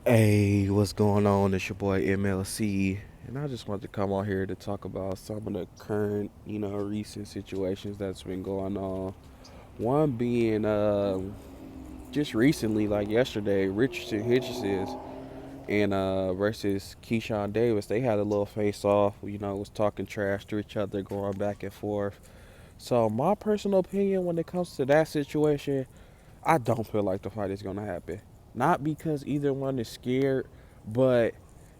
Hey, what's going on? It's your boy MLC, and I just wanted to come on here to talk about some of the current, recent situations that's been going on. One being, just recently, like yesterday, Richardson Hitchins and versus Keyshawn Davis, they had a little face off. Was talking trash to each other, going back and forth. So my personal opinion, when it comes to that situation, I don't feel like the fight is gonna happen. Not because either one is scared, but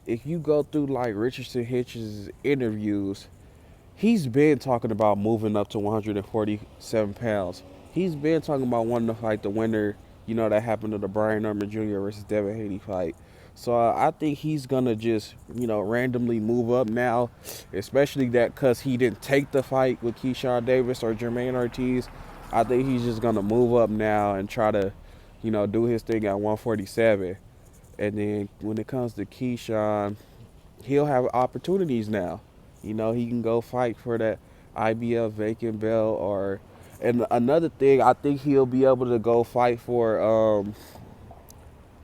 if you go through like Richardson Hitch's interviews, he's been talking about moving up to 147 pounds. He's been talking about wanting to fight the winner, that happened to the Brian Norman Jr. versus Devin Haney fight. So I think he's gonna just, randomly move up now, especially that because he didn't take the fight with Keyshawn Davis or Jermaine Ortiz. I think he's just gonna move up now and try to, do his thing at 147. And then when it comes to Keyshawn, he'll have opportunities now. He can go fight for that IBF vacant belt or. And another thing, I think he'll be able to go fight for,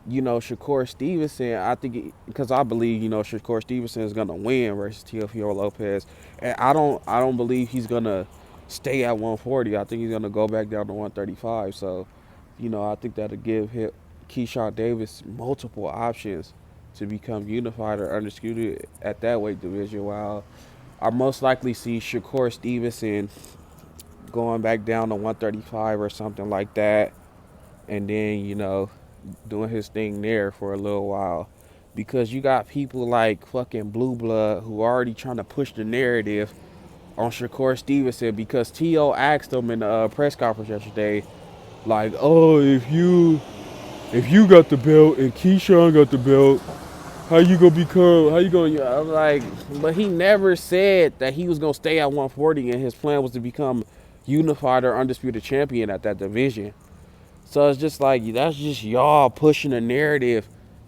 Shakur Stevenson. I think because I believe, Shakur Stevenson is gonna win versus Teofimo Lopez, and I don't believe he's gonna stay at 140. I think he's gonna go back down to 135. So, I think that'll give Keyshawn Davis multiple options to become unified or undisputed at that weight division. While I most likely see Shakur Stevenson going back down to 135 or something like that, and then doing his thing there for a little while. Because you got people like fucking Blue Blood who are already trying to push the narrative on Shakur Stevenson because T.O. asked him in the press conference yesterday, like, oh, if you got the belt and Keyshawn got the belt, how you gonna, I'm like, but he never said that he was gonna stay at 140 and his plan was to become unified or undisputed champion at that division. So it's just like that's just y'all pushing a narrative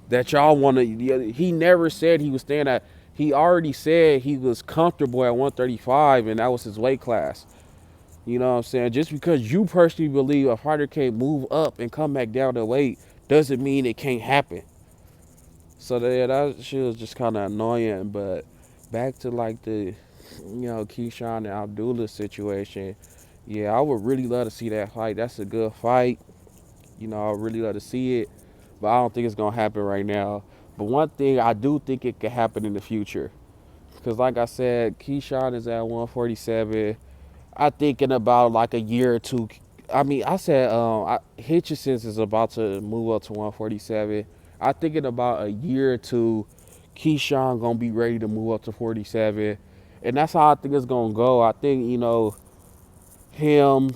that y'all want to. He never said he was staying at. He already said he was comfortable at 135, and that was his weight class. You know what I'm saying? Just because you personally believe a fighter can't move up and come back down to weight doesn't mean it can't happen. So that shit was just kind of annoying. But back to like the, Keyshawn and Abdullah situation. Yeah, I would really love to see that fight. That's a good fight. I really love to see it, but I don't think it's gonna happen right now. But one thing I do think it could happen in the future, because like I said, Keyshawn is at 147. I think in about like a year or two. I mean, I said Hitchins is about to move up to 147. I think in about a year or two, Keyshawn gonna be ready to move up to 47, and that's how I think it's gonna go. I think him,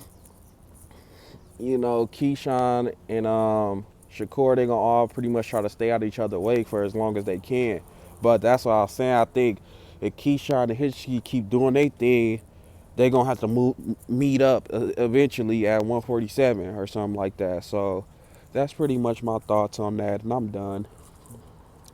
Keyshawn and Shakur, they gonna all pretty much try to stay out of each other's way for as long as they can. But that's what I was saying. I think if Keyshawn and Hitchens keep doing their thing, they gonna have to meet up eventually at 147 or something like that. So that's pretty much my thoughts on that, and I'm done.